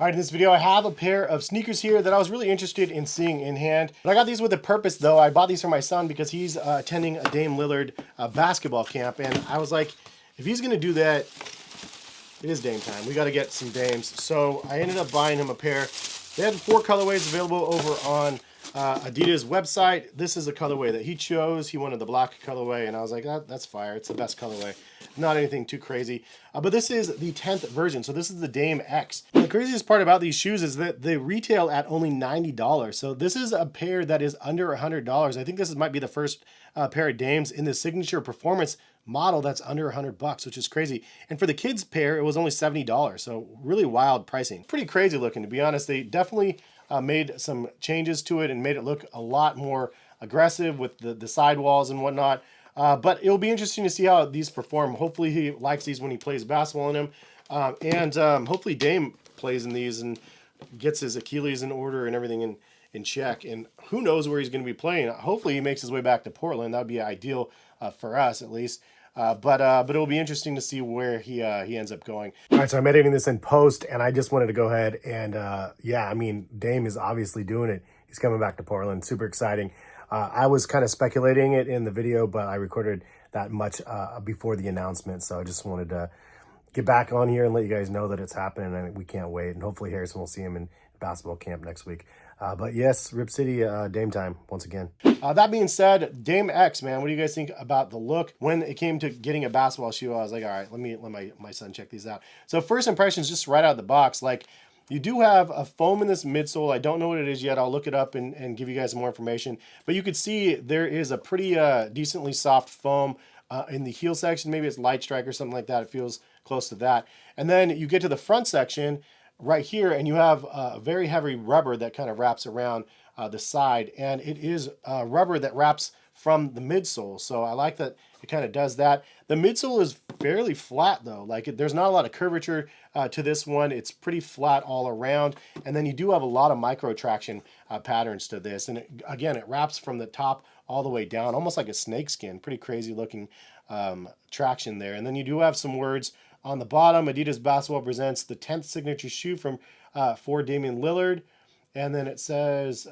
All right, in this video, I have a pair of sneakers here that I was really interested in seeing in hand. But I got these with a purpose, though. I bought these for my son because he's attending a Dame Lillard basketball camp. And I was like, if he's going to do that, it is Dame time. We got to get some Dames. So I ended up buying him a pair. They had 4 colorways available over on Adidas website. This is a colorway that he chose. He wanted the black colorway, and I was like, that's fire. It's the best colorway. Not anything too crazy. But this is the 10th version, so this is the Dame X. And the craziest part about these shoes is that they retail at only $90. So this is a pair that is under $100. I think this might be the first pair of Dames in the signature performance model that's under $100, which is crazy. And for the kids pair, it was only $70. So really wild pricing. Pretty crazy looking, to be honest. They definitely made some changes to it and made it look a lot more aggressive with the sidewalls and whatnot. But it'll be interesting to see how these perform. Hopefully he likes these when he plays basketball in them. And hopefully Dame plays in these and gets his Achilles in order and everything in check. And who knows where he's going to be playing. Hopefully he makes his way back to Portland. That would be ideal for us at least. But it'll be interesting to see where he ends up going. All right, so I'm editing this in post, and I just wanted to go ahead and, yeah, I mean, Dame is obviously doing it. He's coming back to Portland. Super exciting. I was kind of speculating it in the video, but I recorded that much before the announcement, so I just wanted to get back on here and let you guys know that it's happening, and we can't wait. And hopefully Harrison will see him in basketball camp next week. But yes, Rip City Dame time once again. That being said, Dame X, man, what do you guys think about the look? When it came to getting a basketball shoe, I was like, all right, let my son check these out. So first impressions, just right out of the box, like you do have a foam in this midsole. I don't know what it is yet. I'll look it up and give you guys more information. But you could see there is a pretty decently soft foam in the heel section. Maybe it's Lightstrike or something like that. It feels close to that. And then you get to the front section right here, and you have a very heavy rubber that kind of wraps around the side, and it is rubber that wraps from the midsole. So I like that it kind of does that. The midsole is fairly flat though. Like there's not a lot of curvature to this one. It's pretty flat all around, and then you do have a lot of micro traction patterns to this. And again, it wraps from the top all the way down, almost like a snake skin. Pretty crazy looking traction there. And then you do have some words on the bottom. Adidas Basketball presents the 10th signature shoe for Damian Lillard. And then it says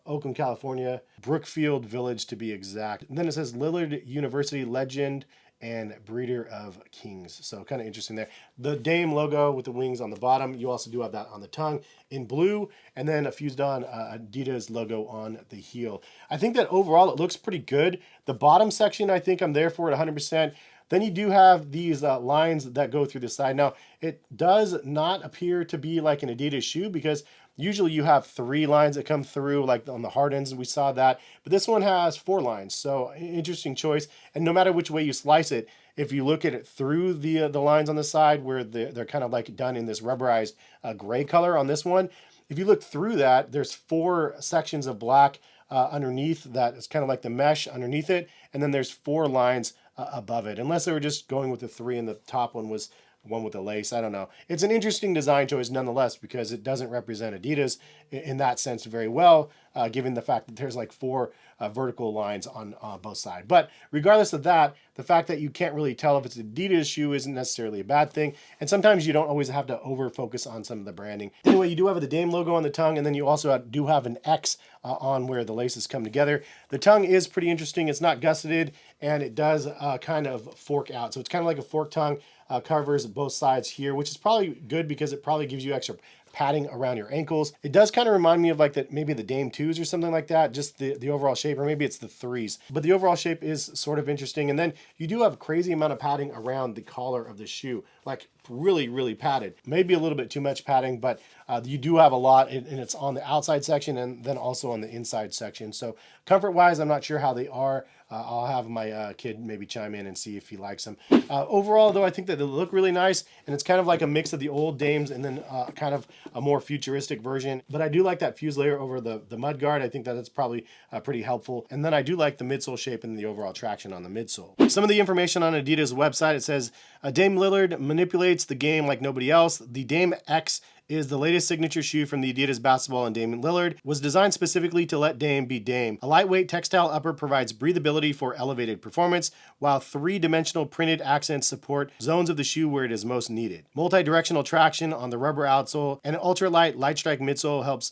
Oakland, California, Brookfield Village to be exact. And then it says Lillard University legend and breeder of kings. So kind of interesting there. The Dame logo with the wings on the bottom. You also do have that on the tongue in blue, and then a fused on Adidas logo on the heel. I think that overall it looks pretty good. The bottom section, I think I'm there for it 100%. Then you do have these lines that go through the side. Now, it does not appear to be like an Adidas shoe because usually you have 3 lines that come through, like on the hard ends, we saw that. But this one has 4 lines, so interesting choice. And no matter which way you slice it, if you look at it through the lines on the side where they're kind of like done in this rubberized gray color on this one, if you look through that, there's 4 sections of black underneath that. It's kind of like the mesh underneath it, and then there's 4 lines above it, unless they were just going with the 3 and the top one was one with the lace. I don't know. It's an interesting design choice nonetheless because it doesn't represent Adidas in that sense very well, given the fact that there's like 4 vertical lines on both sides. But regardless of that, the fact that you can't really tell if it's an Adidas shoe isn't necessarily a bad thing. And sometimes you don't always have to over focus on some of the branding. Anyway, you do have the Dame logo on the tongue, and then you also do have an X on where the laces come together. The tongue is pretty interesting. It's not gusseted, and it does kind of fork out. So it's kind of like a fork tongue. Covers both sides here, which is probably good because it probably gives you extra padding around your ankles. It does kind of remind me of like that, maybe the Dame 2s or something like that, just the overall shape, or maybe it's the 3s. But the overall shape is sort of interesting. And then you do have a crazy amount of padding around the collar of the shoe, like really, really padded. Maybe a little bit too much padding, but you do have a lot, and it's on the outside section and then also on the inside section. So comfort-wise, I'm not sure how they are. I'll have my kid maybe chime in and see if he likes them. Overall, though, I think that they look really nice, and it's kind of like a mix of the old Dames and then kind of a more futuristic version. But I do like that fuse layer over the mud guard. I think that it's probably pretty helpful. And then I do like the midsole shape and the overall traction on the midsole. Some of the information on Adidas website, it says, Dame Lillard manipulates the game like nobody else. The Dame X is the latest signature shoe from the Adidas Basketball and Damian Lillard. It was designed specifically to let Dame be Dame. A lightweight textile upper provides breathability for elevated performance, while three-dimensional printed accents support zones of the shoe where it is most needed. Multi-directional traction on the rubber outsole and an ultralight Lightstrike midsole helps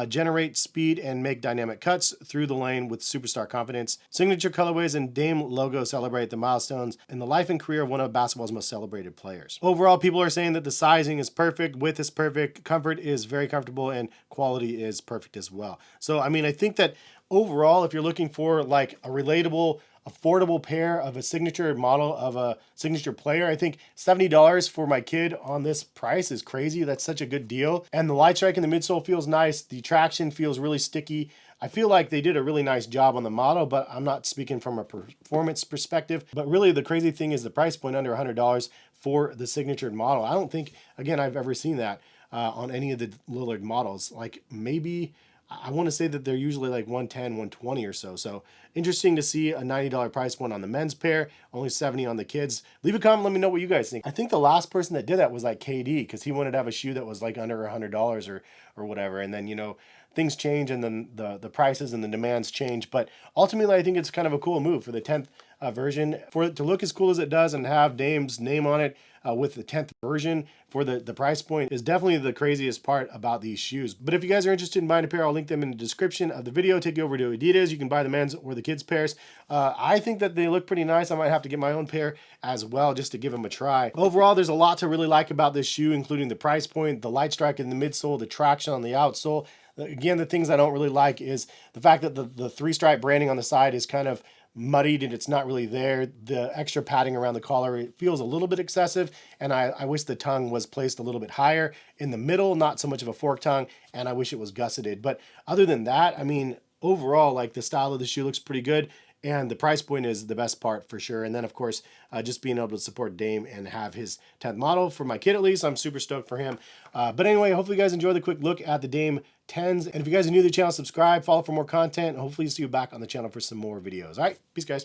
generate speed and make dynamic cuts through the lane with superstar confidence. Signature colorways and Dame logo celebrate the milestones in the life and career of one of basketball's most celebrated players. Overall, people are saying that the sizing is perfect, width is perfect, comfort is very comfortable, and quality is perfect as well. So, I mean, I think that overall, if you're looking for like a relatable, affordable pair of a signature model of a signature player, I think $70 for my kid on this price is crazy. That's such a good deal. And the Lightstrike in the midsole feels nice. The traction feels really sticky. I feel like they did a really nice job on the model, but I'm not speaking from a performance perspective. But really the crazy thing is the price point under $100 for the signature model. I don't think, again, I've ever seen that on any of the Lillard models. Like maybe, I want to say that they're usually like 110, 120 or so. So interesting to see a $90 price point on the men's pair, only 70 on the kids. Leave a comment, let me know what you guys think. I think the last person that did that was like KD, because he wanted to have a shoe that was like under $100 or whatever. And then, you know, things change and then the prices and the demands change. But ultimately, I think it's kind of a cool move for the 10th version. For it to look as cool as it does and have Dame's name on it with the 10th version for the price point is definitely the craziest part about these shoes. But if you guys are interested in buying a pair, I'll link them in the description of the video. Take you over to Adidas. You can buy the men's or the kids pairs. I think that they look pretty nice. I might have to get my own pair as well just to give them a try. Overall, there's a lot to really like about this shoe, including the price point, the Lightstrike in the midsole, the traction on the outsole. Again, the things I don't really like is the fact that the three-stripe branding on the side is kind of muddied and it's not really there. The extra padding around the collar, it feels a little bit excessive, and I wish the tongue was placed a little bit higher in the middle, not so much of a fork tongue, and I wish it was gusseted. But other than that, I mean, overall, like the style of the shoe looks pretty good. And the price point is the best part for sure. And then, of course, just being able to support Dame and have his 10th model for my kid, at least. I'm super stoked for him. But anyway, hopefully you guys enjoyed the quick look at the Dame 10s. And if you guys are new to the channel, subscribe, follow for more content. And hopefully see you back on the channel for some more videos. All right, peace, guys.